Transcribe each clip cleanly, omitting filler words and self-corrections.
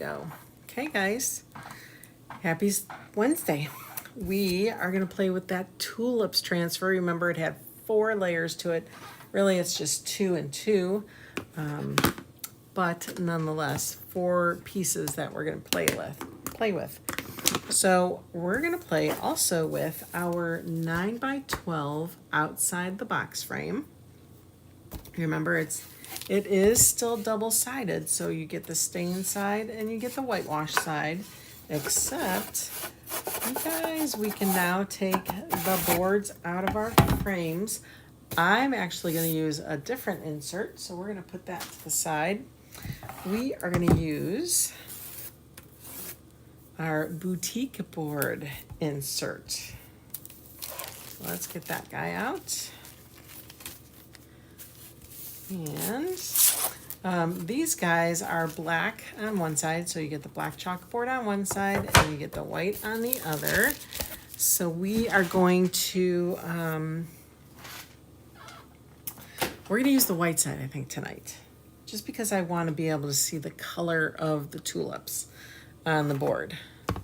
go. Okay, guys. Happy Wednesday. We are going to play with that tulips transfer. Remember, it had 4 layers to it. Really, it's just 2 and 2. But nonetheless, 4 pieces that we're going to play with. So we're going to play also with our 9x12 outside the box frame. Remember, it is still double-sided, so you get the stain side and you get the whitewash side, except, you guys, we can now take the boards out of our frames. I'm actually going to use a different insert, so we're going to put that to the side. We are going to use our boutique board insert. So let's get that guy out. And these guys are black on one side, so you get the black chalkboard on one side and you get the white on the other. So we are going to we're going to use the white side, I think, tonight, just because I want to be able to see the color of the tulips on the board. All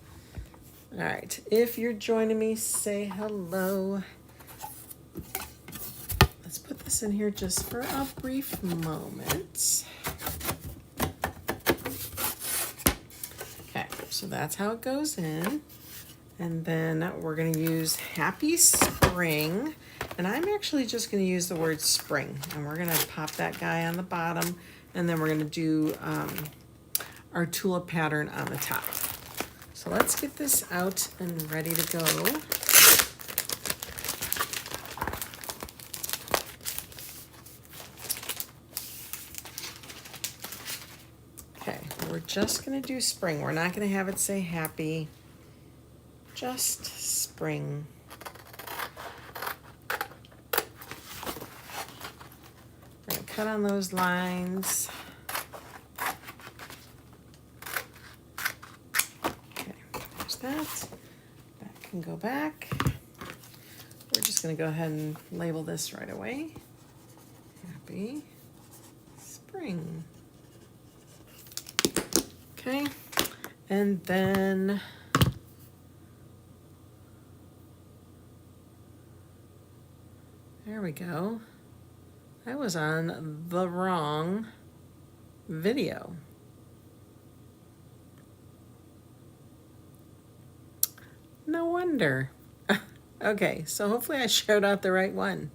right, if you're joining me, say hello. Let's put this in here just for a brief moment. Okay, so that's how it goes in. And then we're going to use Happy Spring. And I'm actually just going to use the word spring. And we're going to pop that guy on the bottom. And then we're going to do our tulip pattern on the top. So let's get this out and ready to go. Okay, we're just going to do spring. We're not going to have it say happy, just spring. We're going to cut on those lines. Okay, there's that. That can go back. We're just going to go ahead and label this right away. Happy spring. Okay, and then there we go. I was on the wrong video. No wonder. Okay, so hopefully I shared out the right one.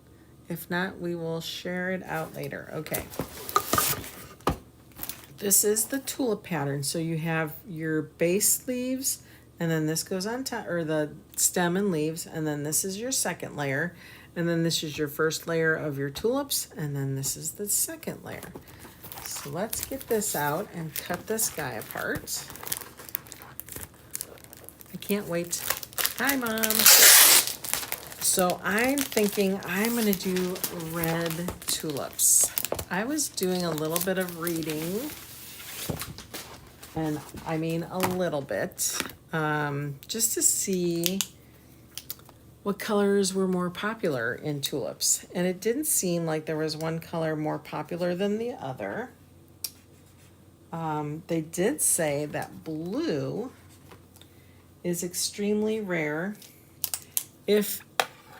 If not, we will share it out later. Okay. This is the tulip pattern. So you have your base leaves, and then this goes on top, or the stem and leaves, and then this is your second layer, and then this is your first layer of your tulips, and then this is the second layer. So let's get this out and cut this guy apart. I can't wait. Hi, Mom. So I'm thinking I'm going to do red tulips. I was doing a little bit of reading, and I mean a little bit, just to see what colors were more popular in tulips. And it didn't seem like there was one color more popular than the other. They did say that blue is extremely rare, if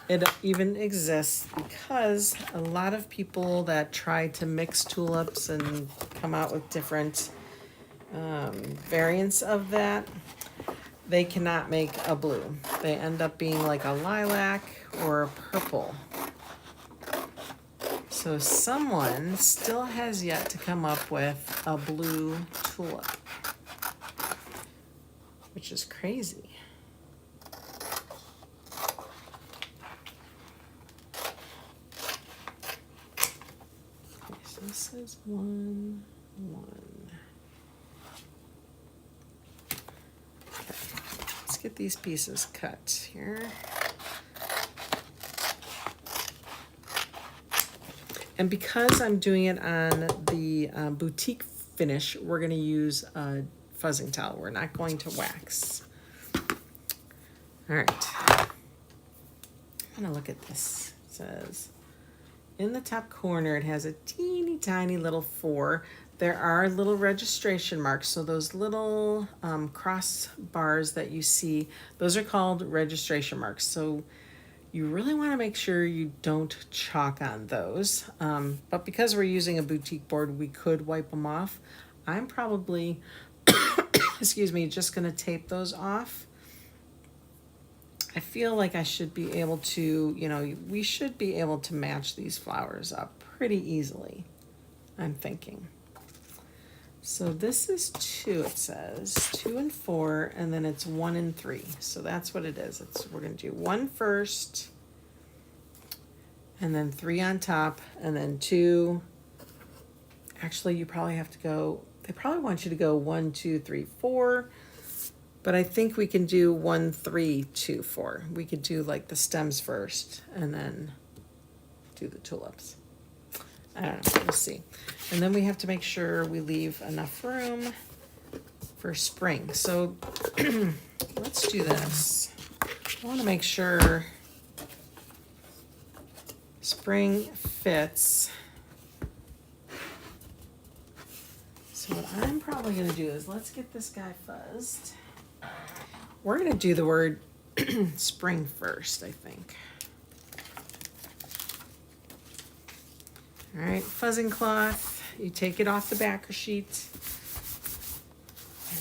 it even exists, because a lot of people that try to mix tulips and come out with different variants of that, they cannot make a blue. They end up being like a lilac or a purple. So someone still has yet to come up with a blue tulip, which is crazy. Okay, so this is 1, 1. Okay, let's get these pieces cut here. And because I'm doing it on the boutique finish, we're going to use a fuzzing towel. We're not going to wax. All right. I'm going to look at this. It says, in the top corner, it has a teeny tiny little 4. there are little registration marks. So those little cross bars that you see, those are called registration marks. So you really want to make sure you don't chalk on those. But because we're using a boutique board, we could wipe them off. I'm probably, excuse me, just going to tape those off. I feel like I should be able to, you know, we should be able to match these flowers up pretty easily, I'm thinking. So this is 2, it says 2 and 4, and then it's 1 and 3. So that's what it is. We're going to do 1 first, and then 3 on top, and then 2. Actually, you probably have to go, they probably want you to go 1, 2, 3, 4. But I think we can do 1, 3, 2, 4. We could do like the stems first, and then do the tulips. I don't know, we'll see. And then we have to make sure we leave enough room for spring. So let's do this. I want to make sure spring fits. So what I'm probably going to do is let's get this guy fuzzed. We're going to do the word spring first, I think. All right, fuzzing cloth, you take it off the backer sheet.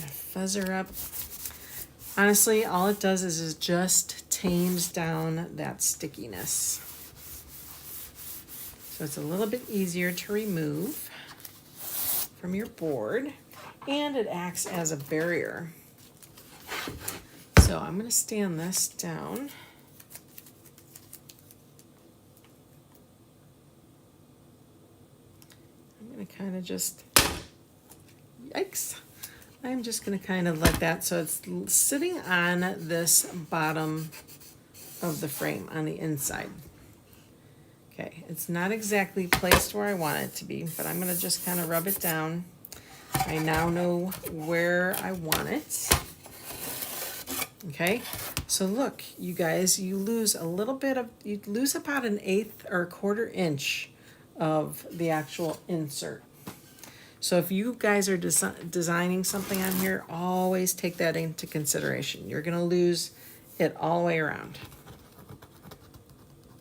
And fuzz her up. Honestly, all it does is just tames down that stickiness. So it's a little bit easier to remove from your board, and it acts as a barrier. So I'm going to stand this down. I'm going to kind of just, yikes. I'm just going to kind of let that, so it's sitting on this bottom of the frame on the inside. Okay, it's not exactly placed where I want it to be, but I'm going to just kind of rub it down. I now know where I want it. Okay, so look, you guys, you lose a little bit of, you lose about 1/8 or 1/4 inch of the actual insert. So if you guys are designing something on here, always take that into consideration. You're going to lose it all the way around.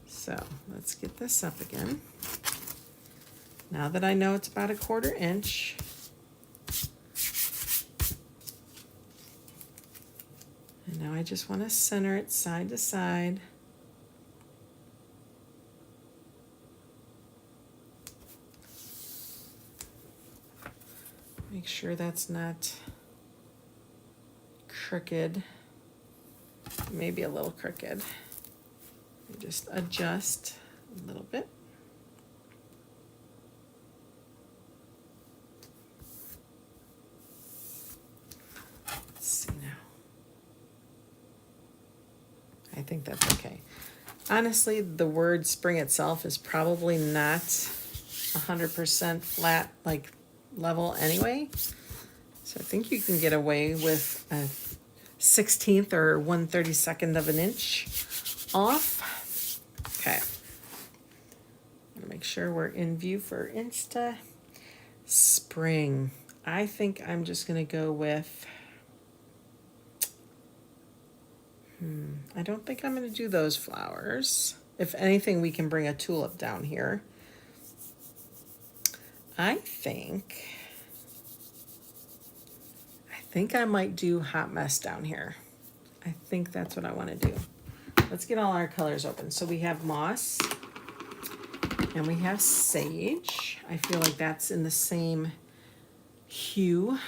So let's get this up again. Now that I know it's about 1/4 inch, and now I just want to center it side to side. Make sure that's not crooked, maybe a little crooked. Just adjust a little bit. Let's see now. I think that's okay. Honestly, the word spring itself is probably not 100% flat, like level anyway. So I think you can get away with a 1/16 or 1/32 of an inch off. Okay. I'm gonna make sure we're in view for Insta. Spring. I think I'm just gonna go with, I don't think I'm gonna do those flowers. If anything, we can bring a tulip down here. I think I might do hot mess down here. I think that's what I want to do. Let's get all our colors open. So we have moss and we have sage. I feel like that's in the same hue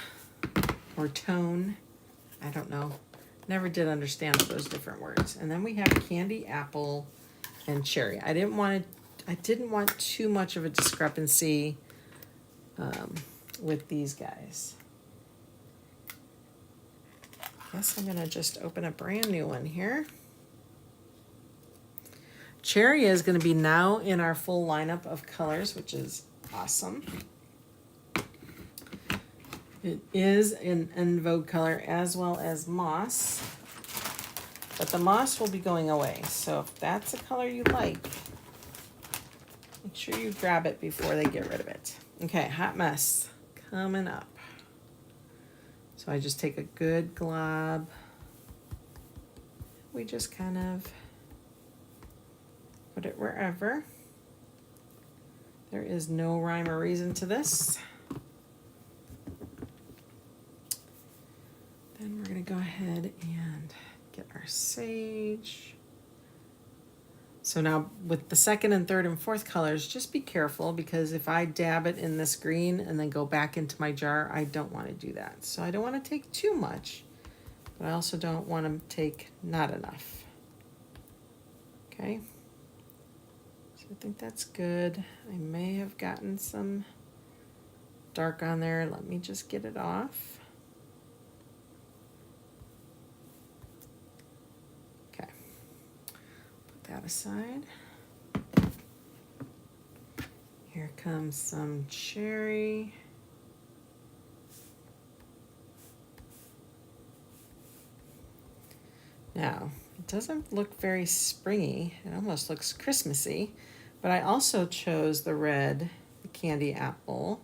or tone. I don't know. Never did understand those different words. And then we have candy apple and cherry. I didn't want too much of a discrepancy with these guys. Guess I'm gonna just open a brand new one here. Cherry is gonna be now in our full lineup of colors, which is awesome. It is an en vogue color as well as moss, but the moss will be going away. So if that's a color you like, make sure you grab it before they get rid of it. Okay, hot mess coming up. So I just take a good glob. We just kind of put it wherever. There is no rhyme or reason to this. Then we're going to go ahead and get our sage. So now with the second and third and fourth colors, just be careful, because if I dab it in this green and then go back into my jar, I don't want to do that. So I don't want to take too much, but I also don't want to take not enough. Okay. So I think that's good. I may have gotten some dark on there. Let me just get it off. Okay. Put that aside. Here comes some cherry. Now, it doesn't look very springy. It almost looks Christmassy, but I also chose the red, the candy apple,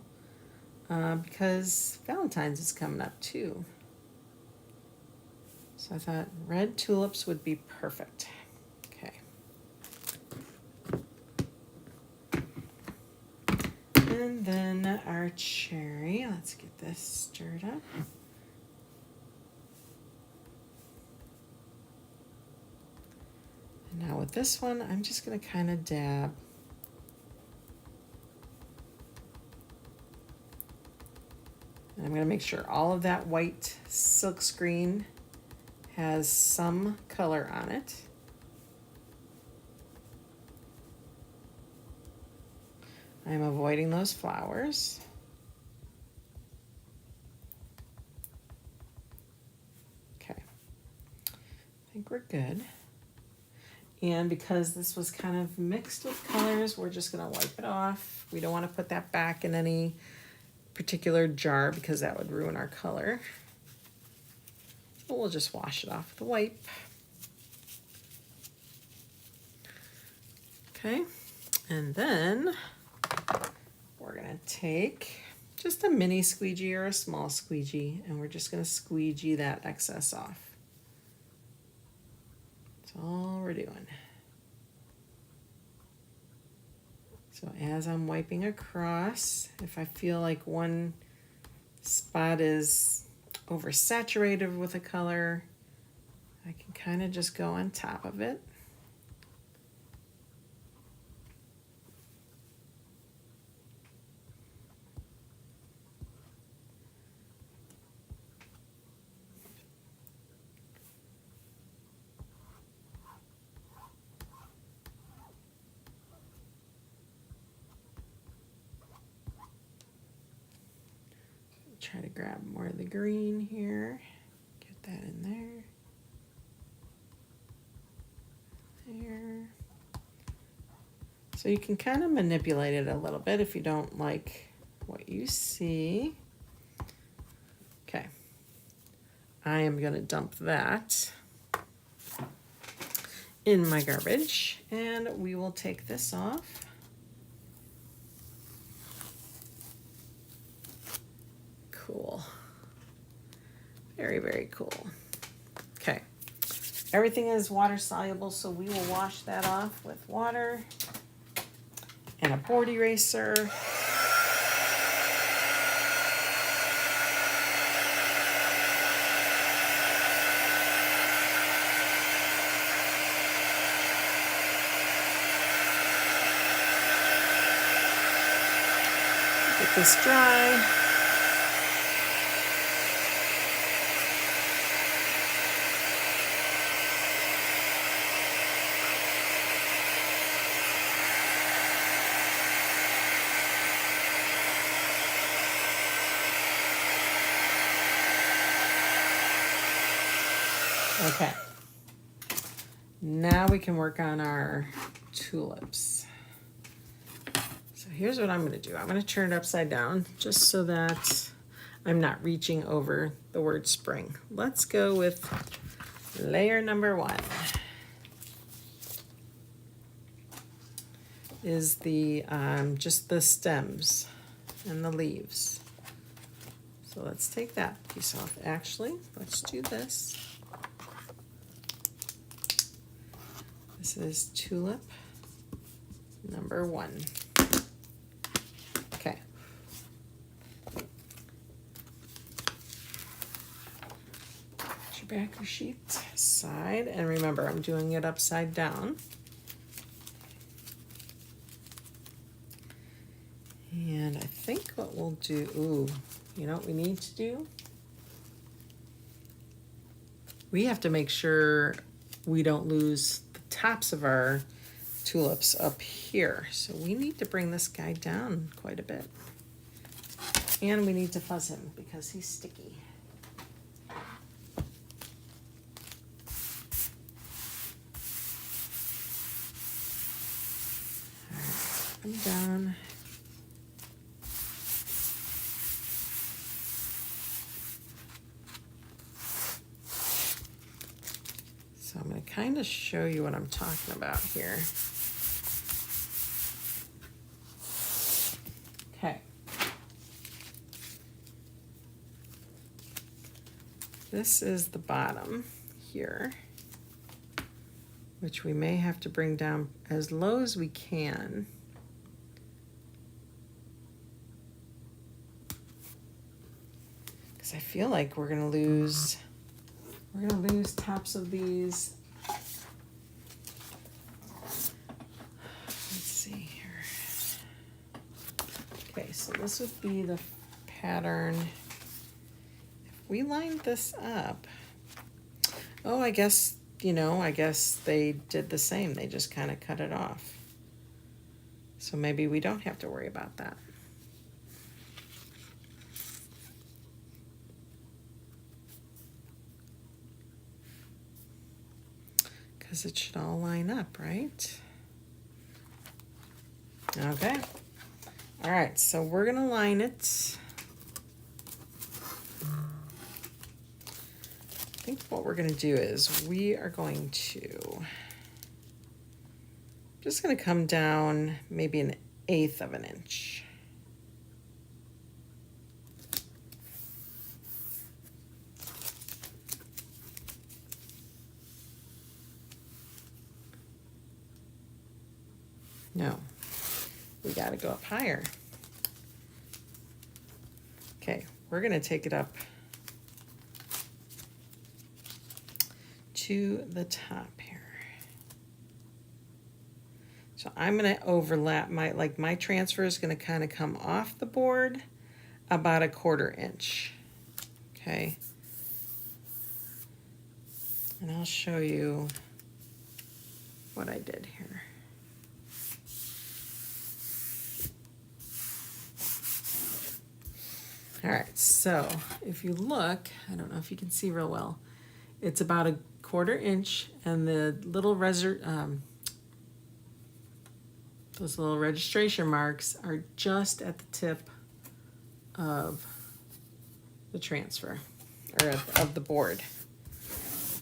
because Valentine's is coming up too. So I thought red tulips would be perfect. Okay. And then our cherry. Let's get this stirred up. And now with this one, I'm just going to kind of dab. And I'm going to make sure all of that white silk screen has some color on it. I'm avoiding those flowers. Okay, I think we're good. And because this was kind of mixed with colors, we're just gonna wipe it off. We don't wanna put that back in any particular jar because that would ruin our color. So we'll just wash it off with a wipe. Okay, and then we're gonna take just a mini squeegee or a small squeegee, and we're just gonna squeegee that excess off. That's all we're doing. So as I'm wiping across, if I feel like one spot is oversaturated with a color, I can kind of just go on top of it. Try to grab more of the green here. Get that in there. There. So you can kind of manipulate it a little bit if you don't like what you see. Okay. I am going to dump that in my garbage, and we will take this off. Cool. Very, very cool. Okay. Everything is water soluble, so we will wash that off with water and a board eraser. Get this dry. Okay, now we can work on our tulips. So here's what I'm going to do. I'm going to turn it upside down just so that I'm not reaching over the word spring. Let's go with layer number 1. Is the just the stems and the leaves. So let's take that piece off. Actually, let's do this. This is Tulip number 1. Okay. Put your backer sheet aside, and remember, I'm doing it upside down. And I think what we'll do, you know what we need to do? We have to make sure we don't lose the tops of our tulips up here. So we need to bring this guy down quite a bit. And we need to fuzz him because he's sticky. All right, I'm down. So I'm going to kind of show you what I'm talking about here. Okay. This is the bottom here, which we may have to bring down as low as we can. Because I feel like we're going to lose tops of these. Let's see here. Okay, so this would be the pattern. If we lined this up, oh, I guess, I guess they did the same. They just kind of cut it off. So maybe we don't have to worry about that. Because it should all line up, right? Okay. All right, so we're going to line it. I think what we're going to do is we are going to just going to come down maybe 1/8 of an inch. No, we got to go up higher. Okay, we're going to take it up to the top here. So I'm going to overlap my transfer is going to kind of come off the board about 1/4 inch. Okay. And I'll show you what I did here. All right, so if you look, I don't know if you can see real well, it's about 1/4 inch, and the little those little registration marks are just at the tip of the transfer, or of the board.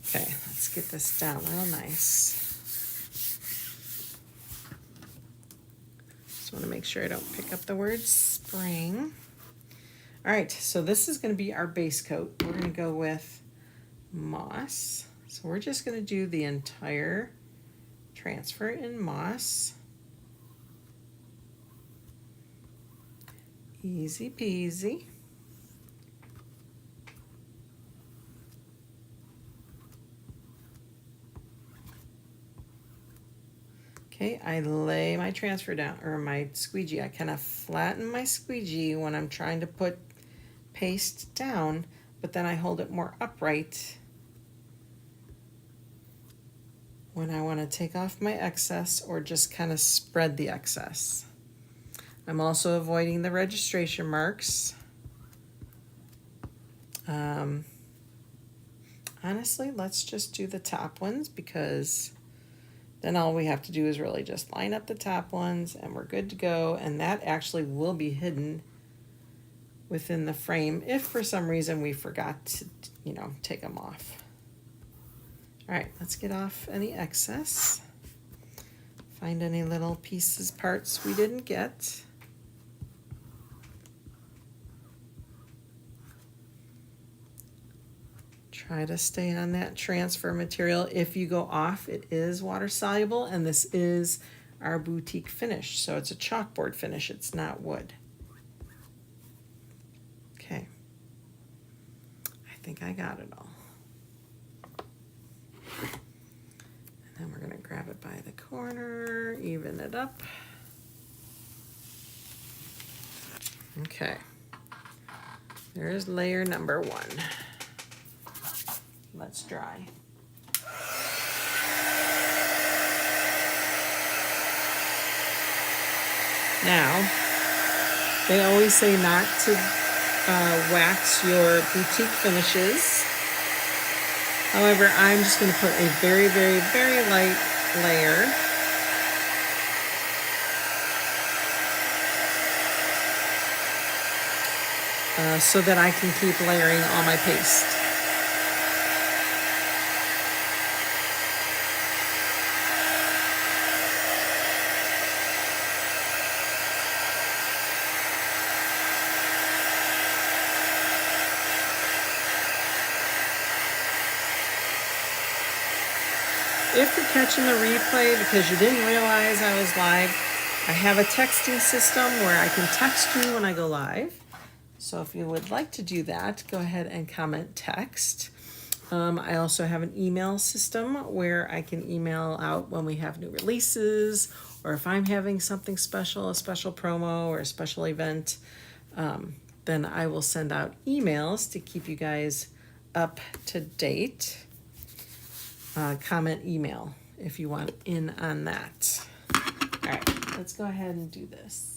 Okay, let's get this down real nice. Just want to make sure I don't pick up the word spring. All right, so this is going to be our base coat. We're going to go with moss. So we're just going to do the entire transfer in moss. Easy peasy. Okay, I lay my transfer down, or my squeegee. I kind of flatten my squeegee when I'm trying to put paste down, but then I hold it more upright when I want to take off my excess or just kind of spread the excess. I'm also avoiding the registration marks. Honestly, let's just do the top ones, because then all we have to do is really just line up the top ones and we're good to go. And that actually will be hidden within the frame if for some reason we forgot to, take them off. All right, let's get off any excess. Find any little pieces, parts we didn't get. Try to stay on that transfer material. If you go off, it is water soluble, and this is our boutique finish. So it's a chalkboard finish, it's not wood. Okay. I think I got it all. And then we're gonna grab it by the corner, even it up. Okay. There's layer number 1. Let's dry. Now, they always say not to wax your boutique finishes. However, I'm just going to put a very, very, very light layer. So that I can keep layering all my paste. If you're catching the replay because you didn't realize I was live, I have a texting system where I can text you when I go live. So if you would like to do that, go ahead and comment text. I also have an email system where I can email out when we have new releases, or if I'm having something special, a special promo or a special event, then I will send out emails to keep you guys up to date. Comment email if you want in on that. All right, let's go ahead and do this.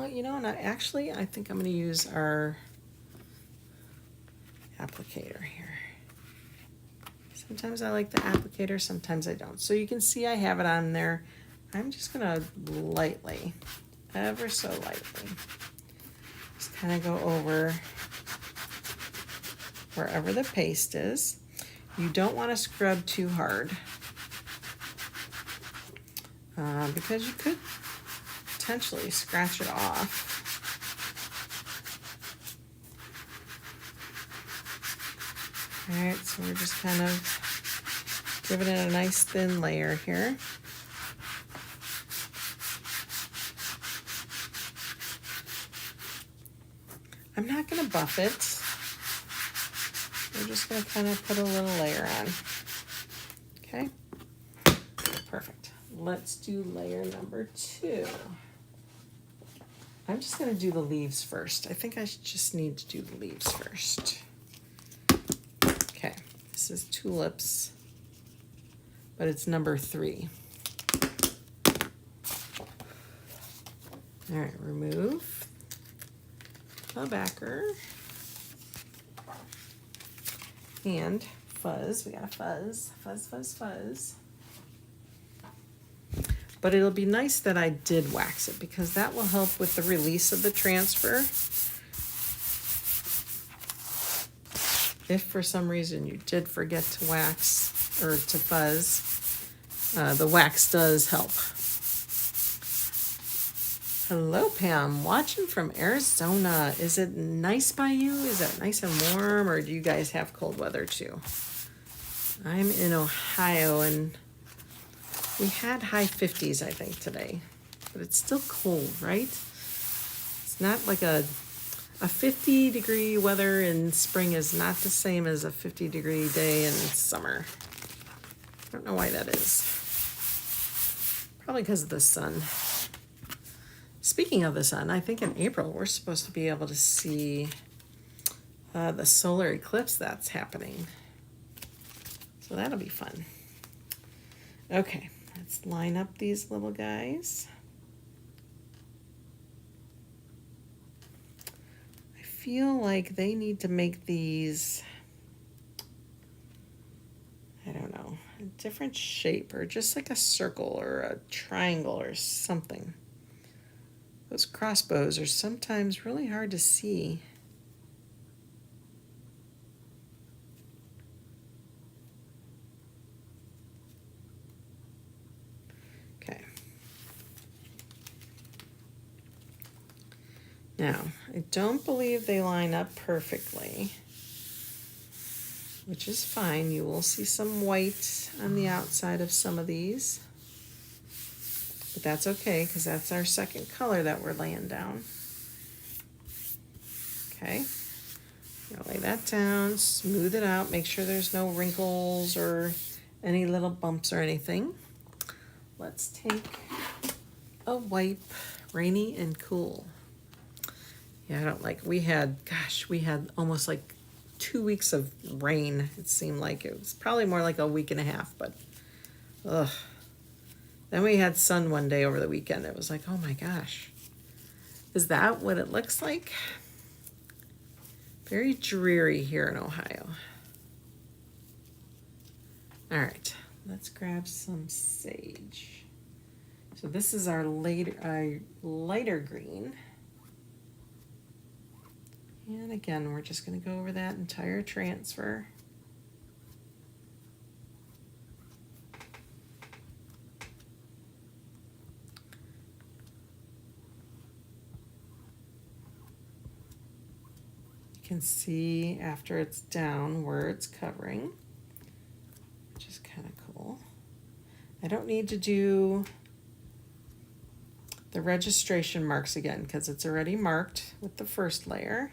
You know, and I think I'm going to use our applicator here. Sometimes I like the applicator, sometimes I don't. So you can see I have it on there. I'm just going to lightly, ever so lightly, just kind of go over wherever the paste is. You don't want to scrub too hard because you could potentially scratch it off. All right, so we're just kind of giving it a nice thin layer here. I'm not going to buff it. We're just going to kind of put a little layer on. Okay, perfect. Let's do layer number 2. I'm just going to do the leaves first. I think I just need to do the leaves first. Okay, this is Tulips, but it's number 3. All right, remove the backer. And fuzz, we got a fuzz, fuzz, fuzz, fuzz. But it'll be nice that I did wax it because that will help with the release of the transfer. If for some reason you did forget to wax or to fuzz, the wax does help. Hello, Pam, watching from Arizona. Is it nice by you? Is it nice and warm, or do you guys have cold weather too? I'm in Ohio and we had high 50s, I think, today, but it's still cold, right? It's not like a 50-degree weather in spring is not the same as a 50-degree day in summer. I don't know why that is. Probably because of the sun. Speaking of the sun, I think in April we're supposed to be able to see the solar eclipse that's happening. So that'll be fun. Okay. Let's line up these little guys. I feel like they need to make these, I don't know, a different shape or just like a circle or a triangle or something. Those crossbows are sometimes really hard to see. Now, I don't believe they line up perfectly, which is fine. You will see some white on the outside of some of these, but that's okay because that's our second color that we're laying down. Okay, I'll lay that down, smooth it out, make sure there's no wrinkles or any little bumps or anything. Let's take a wipe, Rainy and Cool. Yeah, I don't like, we had almost like 2 weeks of rain. It seemed like it was probably more like a week and a half, but ugh. Then we had sun one day over the weekend. It was like, oh my gosh. Is that what it looks like? Very dreary here in Ohio. All right, let's grab some sage. So this is our lighter green. And again, we're just going to go over that entire transfer. You can see after it's down where it's covering, which is kind of cool. I don't need to do the registration marks again because it's already marked with the first layer.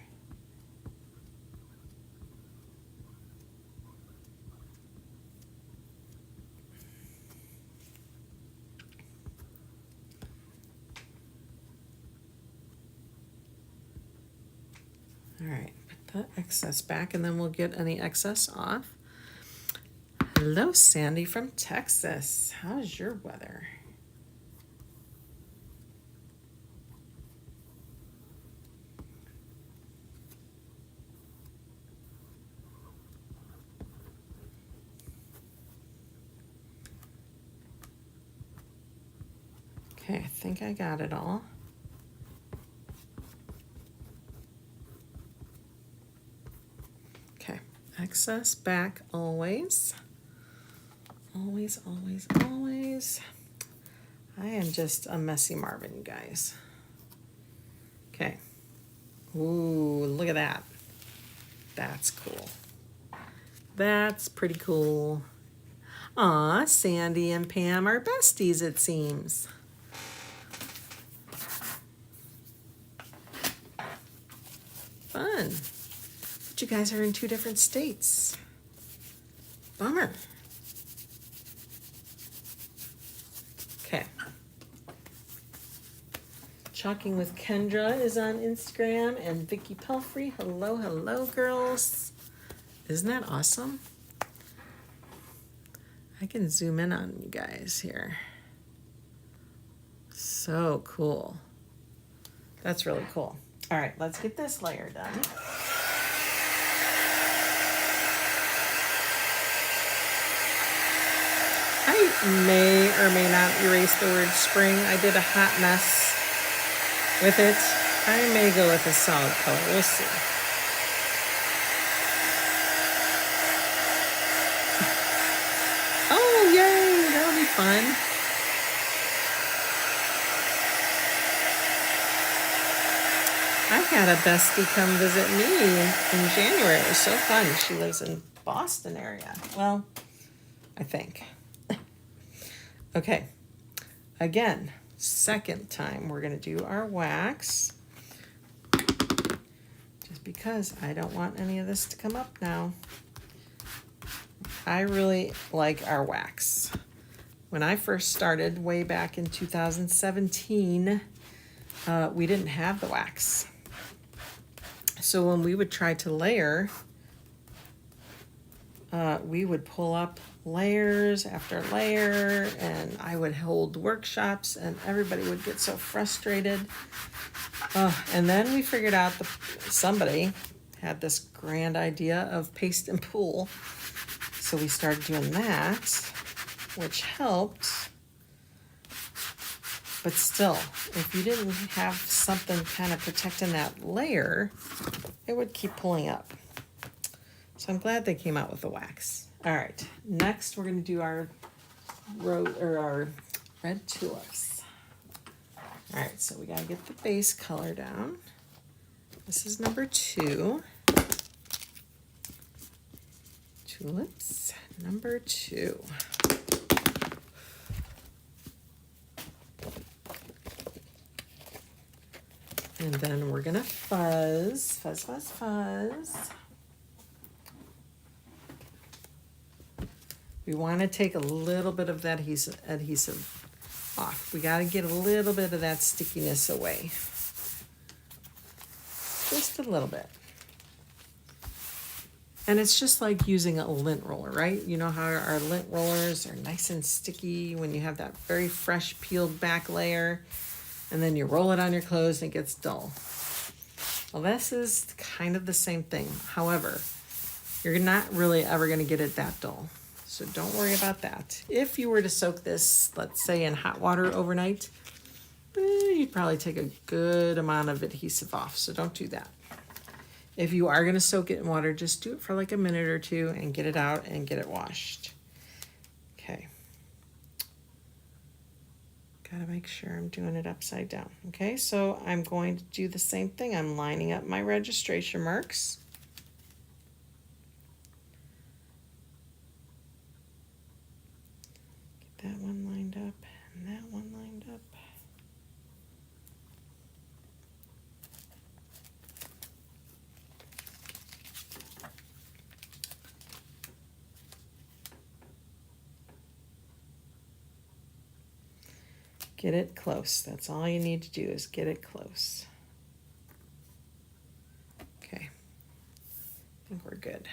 All right, put the excess back and then we'll get any excess off. Hello, Sandy from Texas. How's your weather? Okay, I think I got it all. Okay, excess back always. Always, always, always. I am just a messy Marvin, you guys. Okay. Ooh, look at that. That's cool. That's pretty cool. Aw, Sandy and Pam are besties, it seems. Fun. But you guys are in 2 different states. Bummer. Okay. Chalking with Kendra is on Instagram, and Vicky Pelfrey. Hello, hello, girls. Isn't that awesome? I can zoom in on you guys here. So cool. That's really cool. All right, let's get this layer done. I may or may not erase the word spring. I did a hot mess with it. I may go with a solid color. We'll see. Oh, yay! That'll be fun. I had a bestie come visit me in January. It was so fun. She lives in Boston area. Well, I think. Okay. Again, second time we're going to do our wax. Just because I don't want any of this to come up now. I really like our wax. When I first started way back in 2017, we didn't have the wax. So when we would try to layer, we would pull up layers after layer, and I would hold workshops, and everybody would get so frustrated. And then we figured out somebody had this grand idea of paste and pull. So we started doing that, which helped. But still, if you didn't have something kind of protecting that layer, it would keep pulling up. So I'm glad they came out with the wax. All right, next we're going to do our red tulips. All right, so we got to get the base color down. This is number 2. Tulips, number 2. And then we're gonna fuzz. We want to take a little bit of that adhesive off. We got to get a little bit of that stickiness away. Just a little bit. And it's just like using a lint roller, right? You know how our lint rollers are nice and sticky when you have that very fresh peeled back layer, and then you roll it on your clothes and it gets dull. Well, this is kind of the same thing. However, you're not really ever going to get it that dull. So don't worry about that. If you were to soak this, let's say in hot water overnight, you'd probably take a good amount of adhesive off. So don't do that. If you are going to soak it in water, just do it for like a minute or two and get it out and get it washed. Okay. Gotta make sure I'm doing it upside down. Okay, so I'm going to do the same thing. I'm lining up my registration marks. Get that one lined up and that one lined up. Get it close. That's all you need to do is get it close. Okay, I think we're good.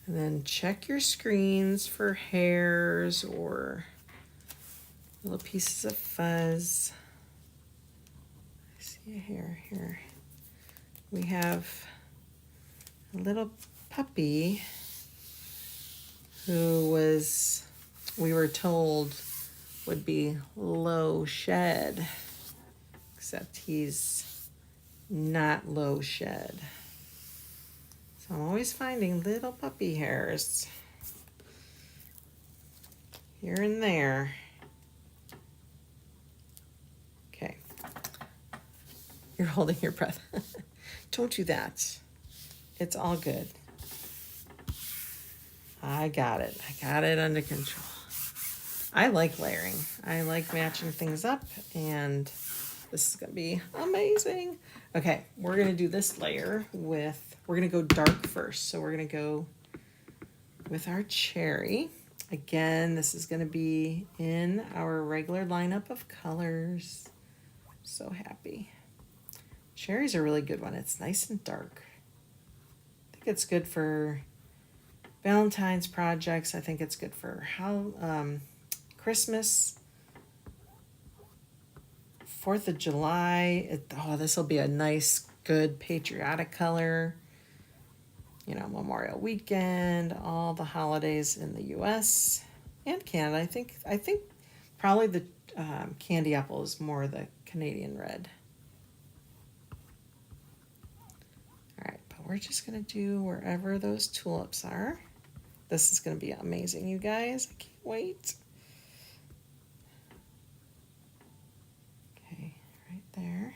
And then check your screens for hairs or little pieces of fuzz. I see a hair here. We have a little puppy who we were told would be low shed, except he's not low shed. So I'm always finding little puppy hairs here and there. Okay. You're holding your breath. Don't do that. It's all good. I got it. I got it under control. I like layering. I like matching things up, and this is going to be amazing. Okay, we're going to do this layer with, we're going to go dark first. So we're going to go with our cherry. Again, this is going to be in our regular lineup of colors. So happy. Cherry's a really good one. It's nice and dark. I think it's good for Valentine's projects. I think it's good for Christmas, 4th of July. This will be a nice, good patriotic color. You know, Memorial Weekend, all the holidays in the U.S. and Canada. I think probably the candy apple is more the Canadian red. All right, but we're just gonna do wherever those tulips are. This is gonna be amazing, you guys. I can't wait. There.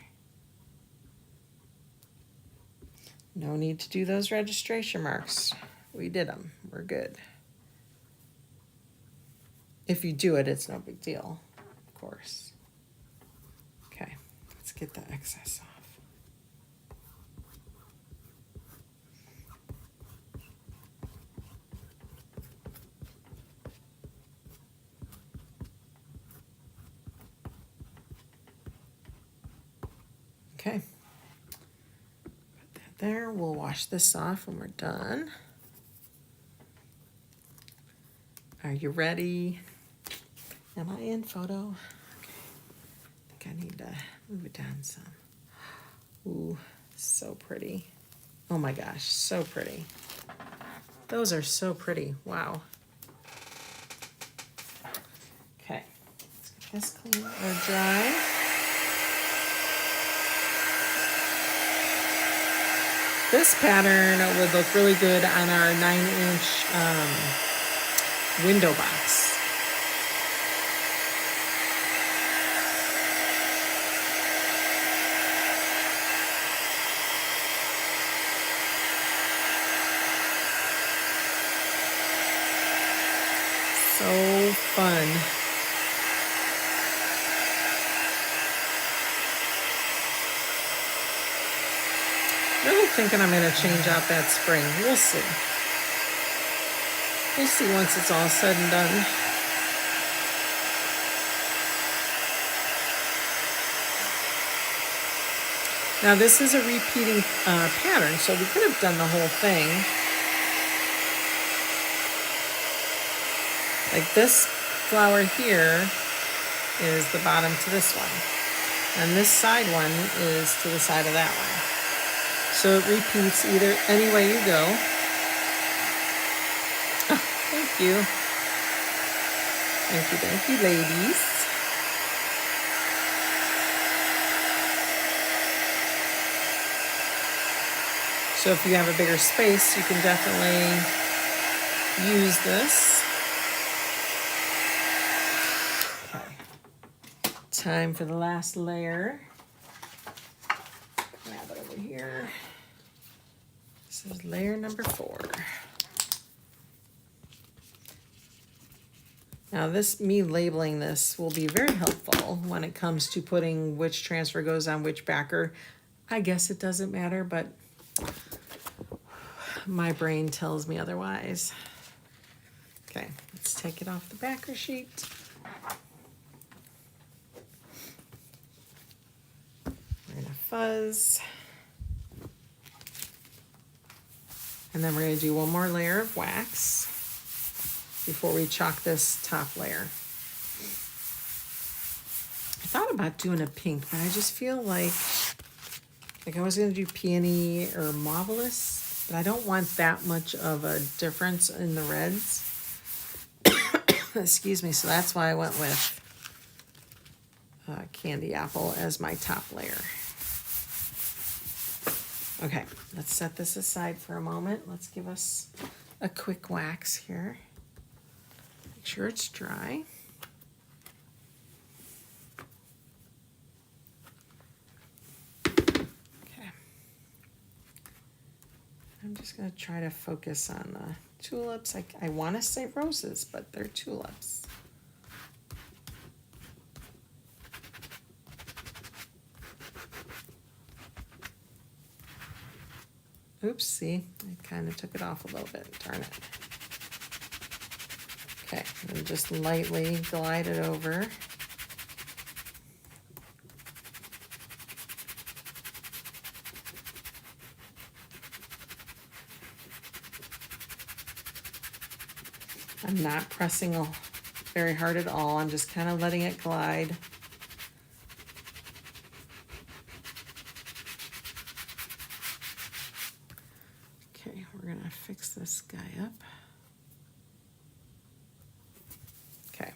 No need to do those registration marks. We did them. We're good. If you do it, it's no big deal, of course. Okay, let's get the excess off. Okay, put that there. We'll wash this off when we're done. Are you ready? Am I in photo? Okay, I think I need to move it down some. Ooh, so pretty. Oh my gosh, so pretty. Those are so pretty, wow. Okay, let's get this clean or dry. This pattern would look really good on our 9-inch window box. fun. Really thinking I'm going to change out that spring. We'll see. We'll see once it's all said and done. Now this is a repeating pattern, so we could have done the whole thing. Like this flower here is the bottom to this one. And this side one is to the side of that one. So it repeats either any way you go. Oh, thank you. Thank you, ladies. So if you have a bigger space, you can definitely use this. Okay. Time for the last layer. Grab it over here. This is layer number 4. Now me labeling this will be very helpful when it comes to putting which transfer goes on which backer. I guess it doesn't matter, but my brain tells me otherwise. Okay, let's take it off the backer sheet. We're gonna fuzz. And then we're gonna do one more layer of wax before we chalk this top layer. I thought about doing a pink, but I just feel like I was gonna do peony or marvelous, but I don't want that much of a difference in the reds. Excuse me, so that's why I went with candy apple as my top layer. Okay, let's set this aside for a moment. Let's give us a quick wax here. Make sure it's dry. Okay. I'm just going to try to focus on the tulips. I want to say roses, but they're tulips. Oops, see, I kind of took it off a little bit. Darn it. Okay, and just lightly glide it over. I'm not pressing very hard at all. I'm just kind of letting it glide. Okay, we're gonna fix this guy up. Okay.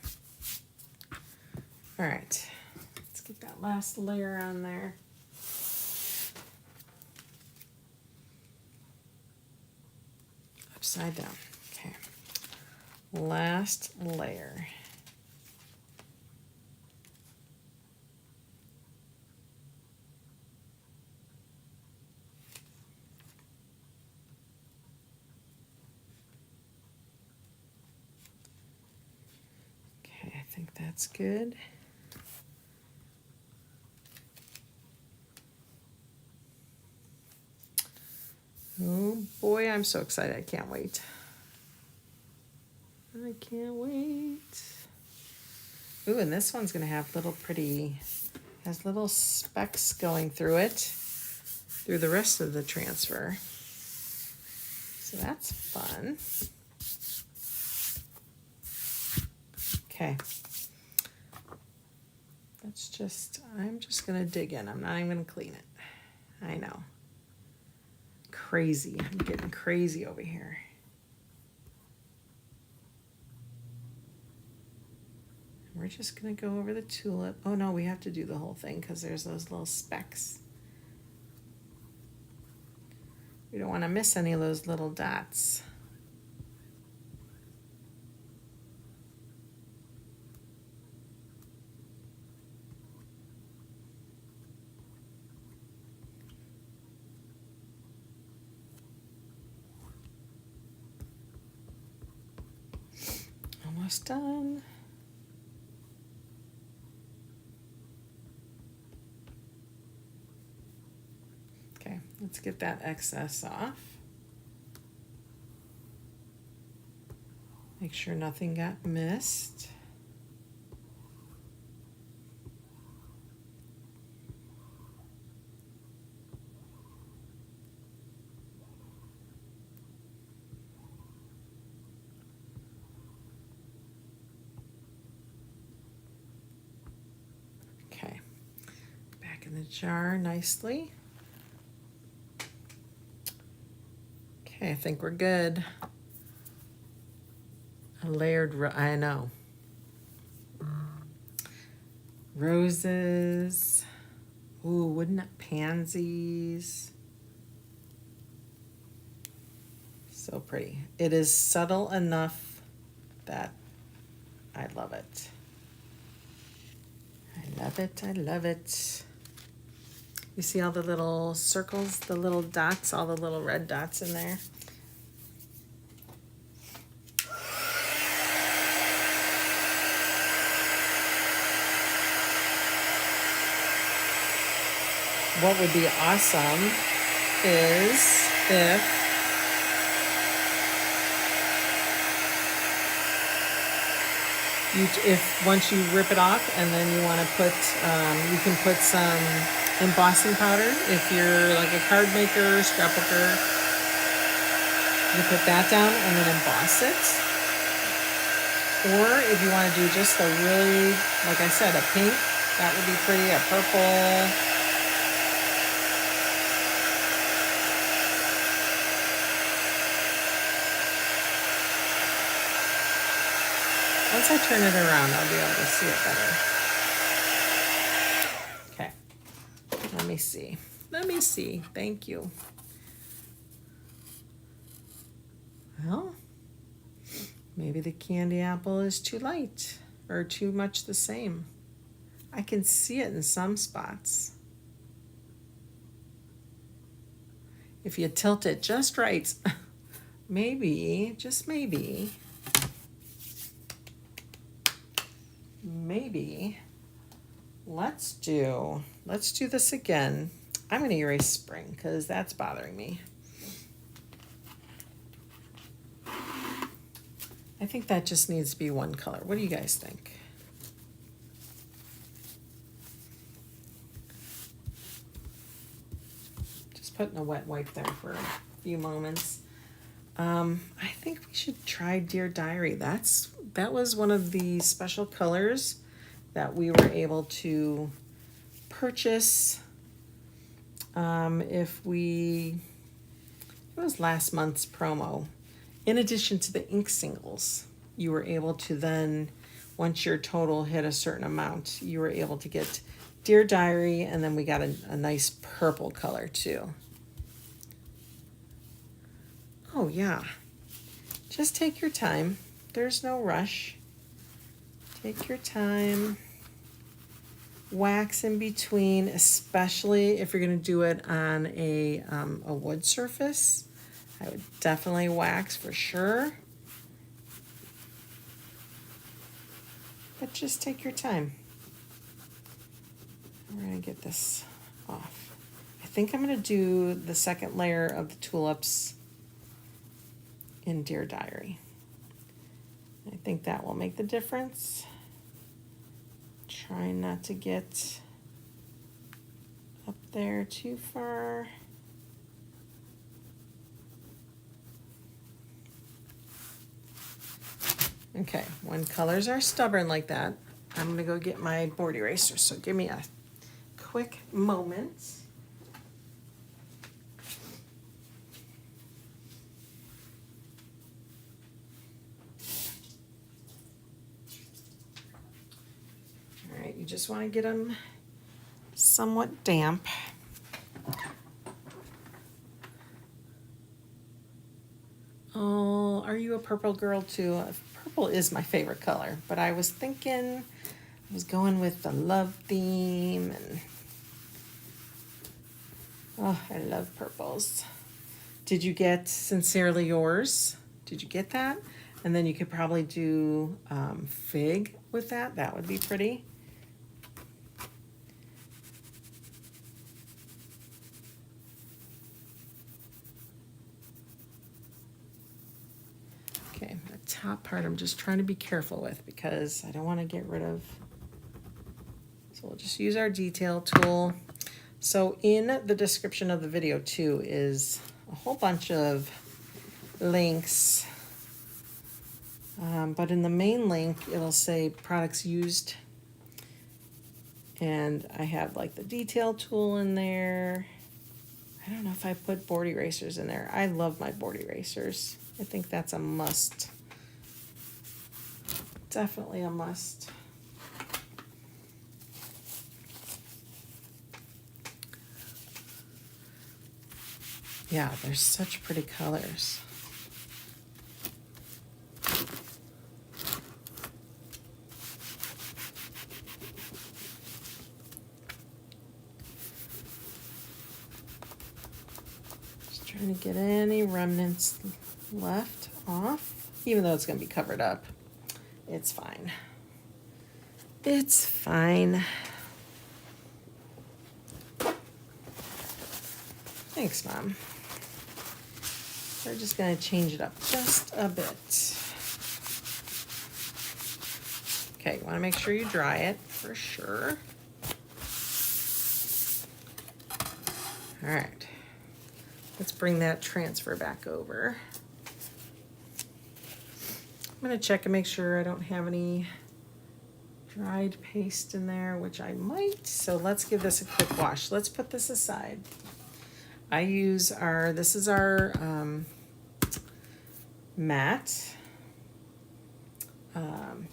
All right, let's get that last layer on there. Upside down. Okay. Last layer. Okay, I think that's good. Oh boy, I'm so excited. I can't wait. I can't wait. Ooh, and this one's gonna have little pretty, has little specks going through it, through the rest of the transfer. So that's fun. Okay. I'm just gonna dig in. I'm not even gonna clean it. I know. Crazy, I'm getting crazy over here. We're just gonna go over the tulip. Oh no, we have to do the whole thing because there's those little specks. We don't want to miss any of those little dots. almost done. Okay, let's get that excess off. Make sure nothing got missed. Okay, back in the jar nicely. Okay, I think we're good. A layered, I know. Roses. Ooh, wouldn't it pansies? So pretty. It is subtle enough that I love it. I love it, I love it. You see all the little circles, the little dots, all the little red dots in there? What would be awesome is if once you rip it off and then you want to put, you can put some embossing powder. If you're like a card maker, scrapbooker, you put that down and then emboss it. Or if you want to do just a really, like I said, a pink, that would be pretty, a purple. Once I turn it around, I'll be able to see it better. Okay, let me see. Let me see. Thank you. Well, maybe the candy apple is too light or too much the same. I can see it in some spots. If you tilt it just right, maybe, just maybe, let's do this again. I'm going to erase spring because that's bothering me. I think that just needs to be one color. What do you guys think? Just putting a wet wipe there for a few moments. I think we should try Dear Diary. That was one of the special colors that we were able to purchase. It was last month's promo. In addition to the ink singles, you were able to then, once your total hit a certain amount, you were able to get Dear Diary, and then we got a nice purple color too. Oh yeah, just take your time. There's no rush. Take your time. Wax in between, especially if you're going to do it on a wood surface. I would definitely wax for sure. But just take your time. We're going to get this off. I think I'm going to do the second layer of the tulips in Dear Diary. I think that will make the difference. Try not to get up there too far. Okay, when colors are stubborn like that, I'm gonna go get my board eraser, so give me a quick moment. All right, you just wanna get them somewhat damp. Oh, are you a purple girl too? Purple is my favorite color, but I was thinking, I was going with the love theme, and oh, I love purples. Did you get Sincerely Yours? Did you get that? And then you could probably do fig with that. That would be pretty. Okay, the top part I'm just trying to be careful with because I don't want to get rid of. So we'll just use our detail tool. So in the description of the video too is a whole bunch of links. But in the main link, it'll say products used. And I have like the detail tool in there. I don't know if I put board erasers in there. I love my board erasers. I think that's a must. Definitely a must. Yeah, there's such pretty colors. Just trying to get any remnants left off, even though it's going to be covered up. It's fine. It's fine. Thanks, Mom. We're just going to change it up just a bit. Okay, you want to make sure you dry it for sure. All right. Let's bring that transfer back over. I'm going to check and make sure I don't have any dried paste in there, which I might. So let's give this a quick wash. Let's put this aside. I use this is our mat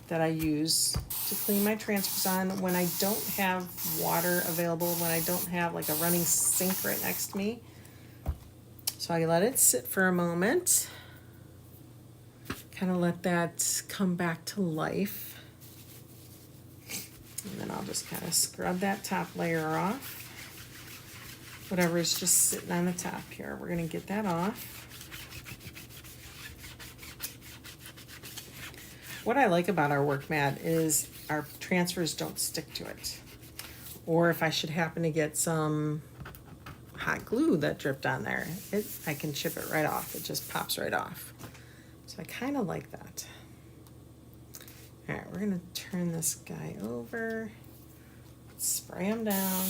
that I use to clean my transfers on when I don't have water available, when I don't have like a running sink right next to me. So I let it sit for a moment, kind of let that come back to life. And then I'll just kind of scrub that top layer off. Whatever is just sitting on the top here, we're going to get that off. What I like about our work mat is our transfers don't stick to it. Or if I should happen to get some hot glue that dripped on there, I can chip it right off. It just pops right off. So I kind of like that. All right, we're going to turn this guy over, spray him down.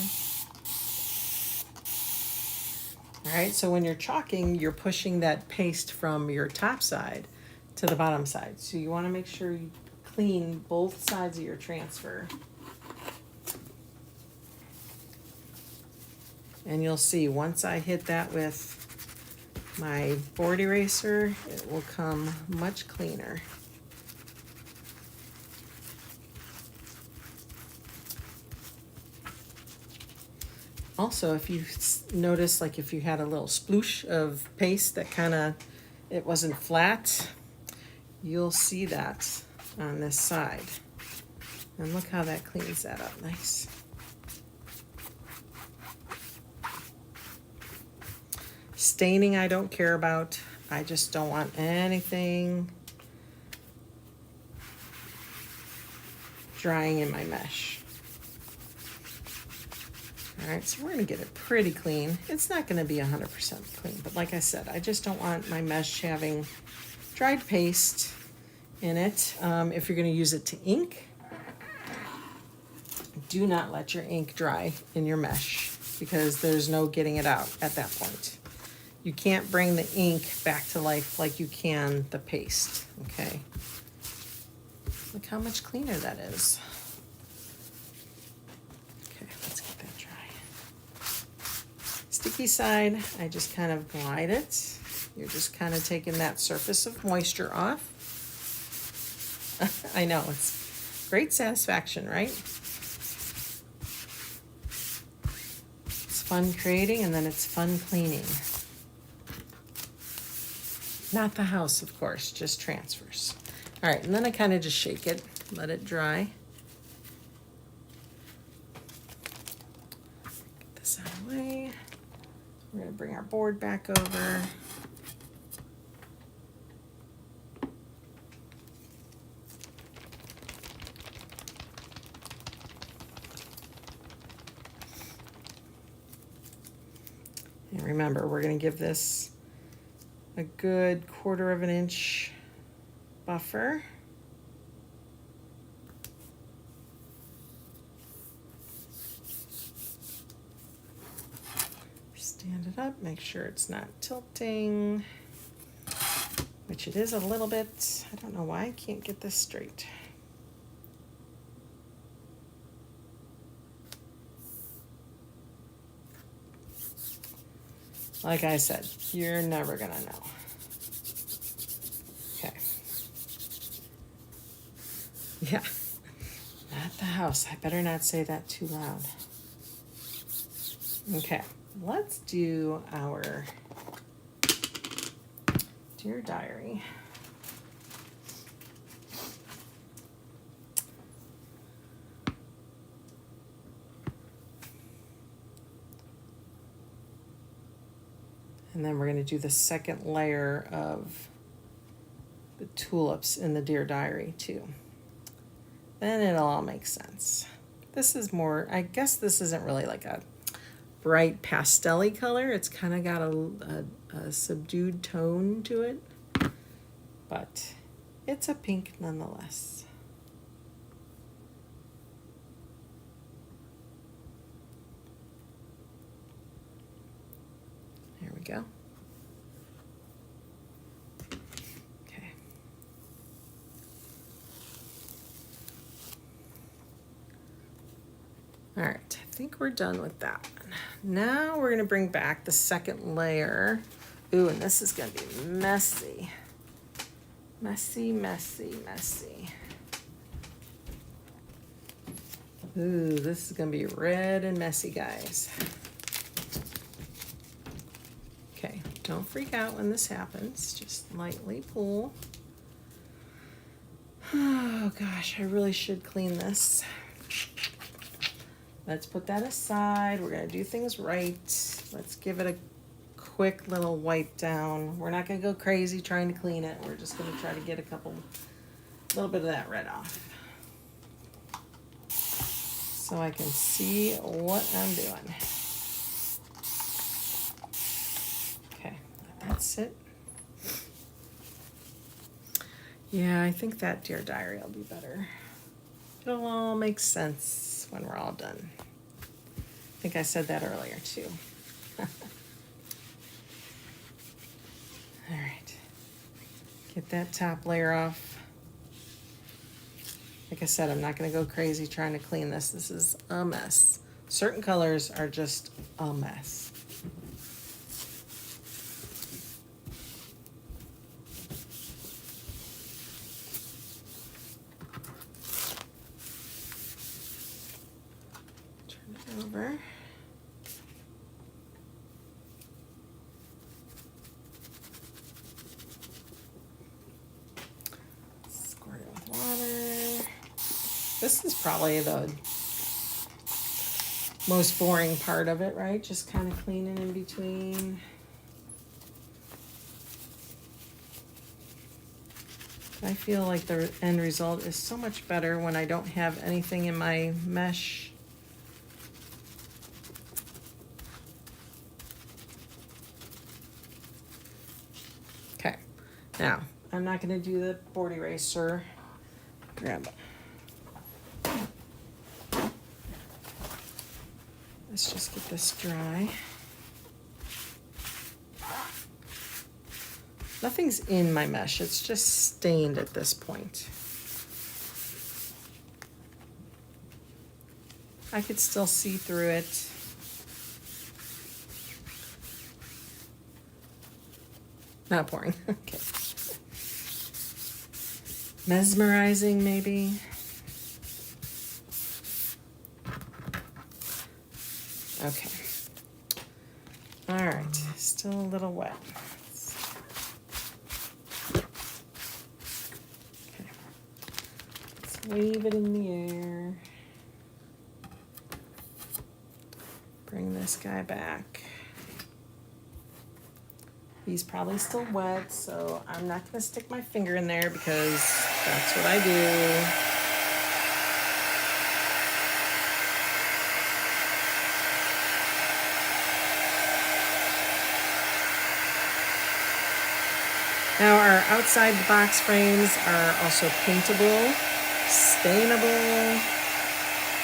All right, so when you're chalking, you're pushing that paste from your top side to the bottom side. So you want to make sure you clean both sides of your transfer. And you'll see once I hit that with my board eraser, it will come much cleaner. Also, if you notice, like if you had a little sploosh of paste that kind of, it wasn't flat, you'll see that on this side. And look how that cleans that up nice. Staining I don't care about. I just don't want anything drying in my mesh. All right, so we're gonna get it pretty clean. It's not gonna be 100% clean, but like I said, I just don't want my mesh having dried paste in it. If you're gonna use it to ink, do not let your ink dry in your mesh because there's no getting it out at that point. You can't bring the ink back to life like you can the paste, okay? Look how much cleaner that is. Sticky side, I just kind of glide it. You're just kind of taking that surface of moisture off. I know, it's great satisfaction, right? It's fun creating and then it's fun cleaning. Not the house, of course, just transfers. All right, and then I kind of just shake it, let it dry. Get this out of the way. We're going to bring our board back over. And remember, we're going to give this a good 1/4 of an inch buffer. Stand it up, make sure it's not tilting, which it is a little bit. I don't know why I can't get this straight. Like I said, you're never gonna know. Okay. Yeah, not the house. I better not say that too loud. Okay, let's do our Dear Diary. And then we're going to do the second layer of the tulips in the Dear Diary too. Then it'll all make sense. This is more, I guess this isn't really like a bright pastel-y color. It's kind of got a subdued tone to it, but it's a pink nonetheless. There we go. Okay. All right, I think we're done with that one. Now we're gonna bring back the second layer. Ooh, and this is gonna be messy. Messy, messy, messy. Ooh, this is gonna be red and messy, guys. Okay, don't freak out when this happens. Just lightly pull. Oh gosh, I really should clean this. Let's put that aside. We're gonna do things right. Let's give it a quick little wipe down. We're not gonna go crazy trying to clean it. We're just gonna try to get a little bit of that red off, so I can see what I'm doing. Okay, let that sit. Yeah, I think that Dear Diary will be better. It'll all make sense when we're all done. I think I said that earlier too. All right, get that top layer off. Like I said, I'm not gonna go crazy trying to clean this. This is a mess. Certain colors are just a mess. Turn it over. Squirt it with water. This is probably the most boring part of it, right? Just kind of cleaning in between. I feel like the end result is so much better when I don't have anything in my mesh. Okay, now I'm not going to do the board eraser. Grab it. Let's just get this dry. Nothing's in my mesh, it's just stained at this point. I could still see through it. Not pouring, okay. Mesmerizing, maybe. Okay. All right, still a little wet. Okay. Let's leave it in the air. Bring this guy back. He's probably still wet, so I'm not gonna stick my finger in there because that's what I do. Now our outside the box frames are also paintable, stainable,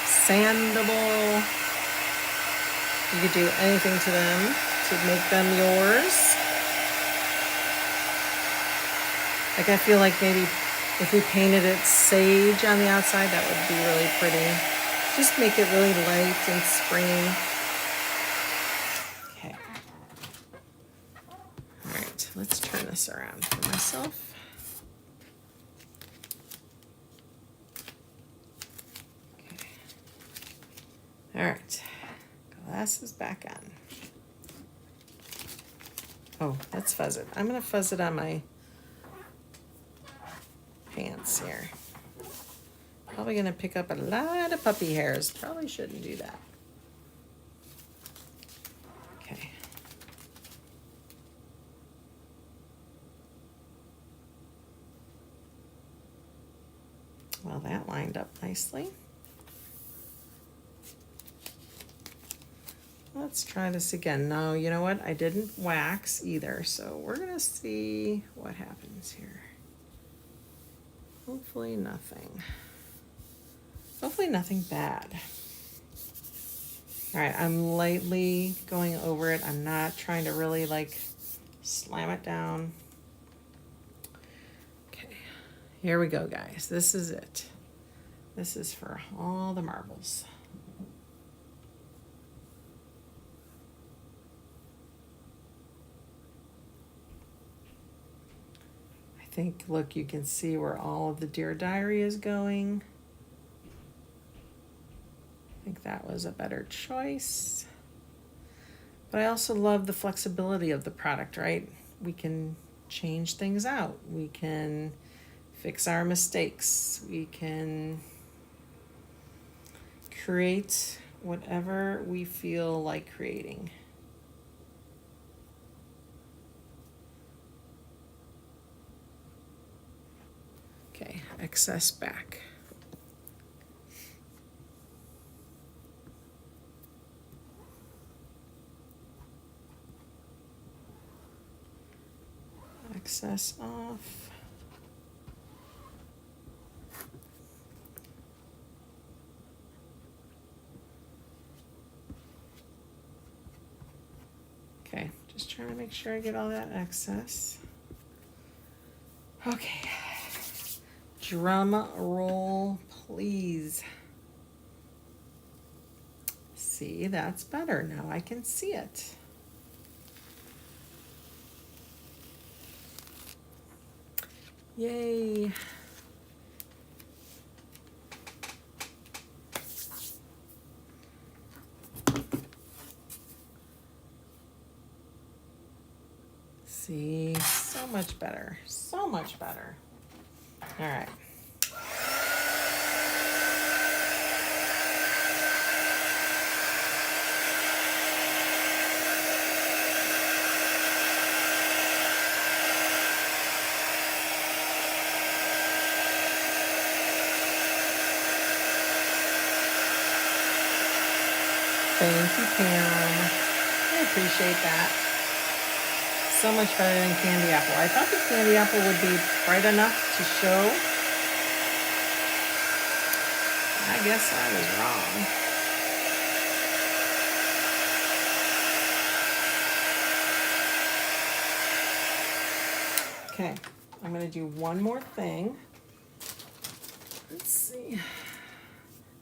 sandable. You could do anything to them to make them yours. Like I feel like maybe if we painted it sage on the outside, that would be really pretty. Just make it really light and springy. Okay. All right, let's turn this around for myself. Okay. All right, glasses back on. Oh, let's fuzz it. I'm gonna fuzz it on my pants here. Probably gonna pick up a lot of puppy hairs. Probably shouldn't do that. Okay. Well, that lined up nicely. Let's try this again. No, you know what? I didn't wax either, so we're gonna see what happens here. Hopefully nothing. Hopefully nothing bad. All right, I'm lightly going over it. I'm not trying to really like slam it down. Okay, here we go, guys. This is it. This is for all the marbles. I think, look, you can see where all of the Dear Diary is going. I think that was a better choice. But I also love the flexibility of the product, right? We can change things out. We can fix our mistakes. We can create whatever we feel like creating. Okay, excess back. Excess off. Okay, just trying to make sure I get all that excess. Okay, drum roll, please. See, that's better. Now I can see it. Yay. See, so much better. So much better. All right. Thank you, Pam. I appreciate that. So much better than candy apple. I thought the candy apple would be bright enough to show. I guess I was wrong. Okay, I'm gonna do one more thing. Let's see. I'm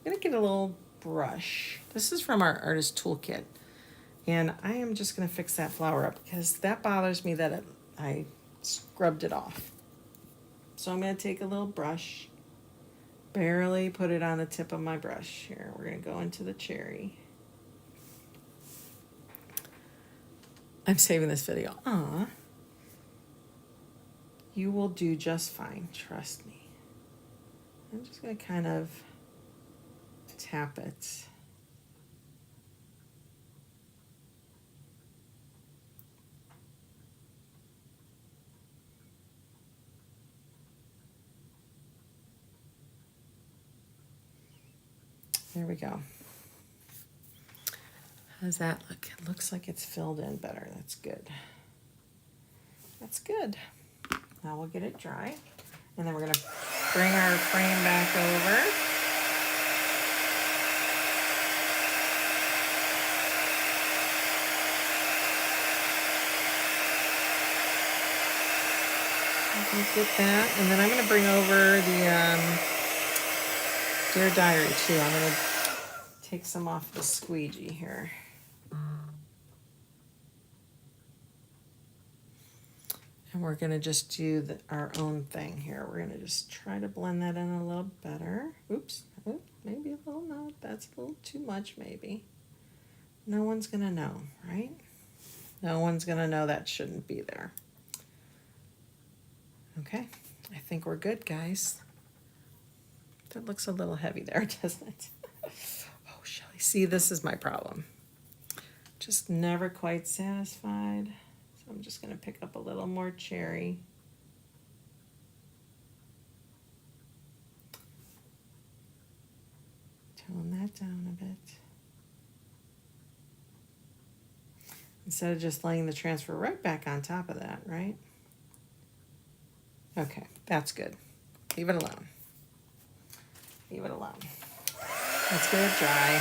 gonna get a little brush. This is from our artist toolkit. And I am just gonna fix that flower up because that bothers me that I scrubbed it off. So I'm gonna take a little brush, barely put it on the tip of my brush. Here, we're gonna go into the cherry. I'm saving this video. Aw. You will do just fine, trust me. I'm just gonna kind of tap it. There we go. How's that look? It looks like it's filled in better. That's good. That's good. Now we'll get it dry. And then we're gonna bring our frame back over. Get that, and then I'm going to bring over the Dear Diary too. I'm going to take some off the squeegee here. And we're going to just do our own thing here. We're going to just try to blend that in a little better. Oops, oh, maybe a little, no, that's a little too much maybe. No one's going to know, right? No one's going to know that shouldn't be there. Okay, I think we're good, guys. That looks a little heavy there, doesn't it? Oh, Shelly, see, this is my problem. Just never quite satisfied. So I'm just gonna pick up a little more cherry. Tone that down a bit. Instead of just laying the transfer right back on top of that, right? Okay, that's good. Leave it alone. Leave it alone. Let's get it dry.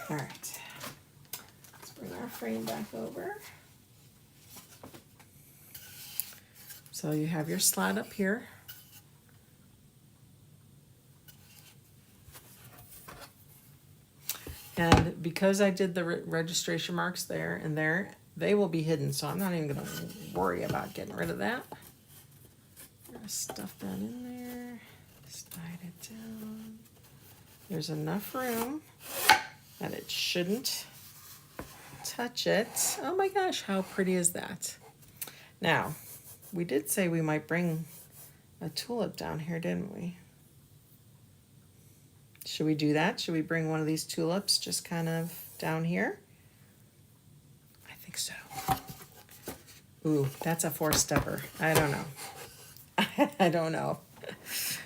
All right. Let's bring our frame back over. So you have your slot up here. And because I did the registration marks there and there, they will be hidden, so I'm not even going to worry about getting rid of that. I'm going to stuff that in there, slide it down. There's enough room that it shouldn't touch it. Oh my gosh, how pretty is that? Now, we did say we might bring a tulip down here, didn't we? Should we do that? Should we bring one of these tulips just kind of down here? I think so. Ooh, that's a four-stepper. I don't know. I don't know.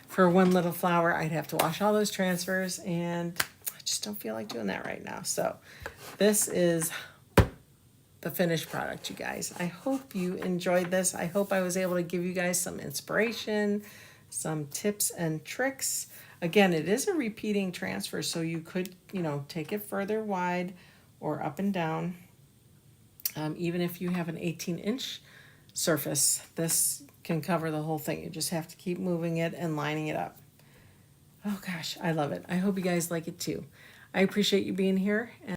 For one little flower, I'd have to wash all those transfers, and I just don't feel like doing that right now. So this is the finished product, you guys. I hope you enjoyed this. I hope I was able to give you guys some inspiration, some tips and tricks. Again, it is a repeating transfer, so you could, take it further wide or up and down. Even if you have an 18-inch surface, this can cover the whole thing. You just have to keep moving it and lining it up. Oh gosh, I love it. I hope you guys like it too. I appreciate you being here.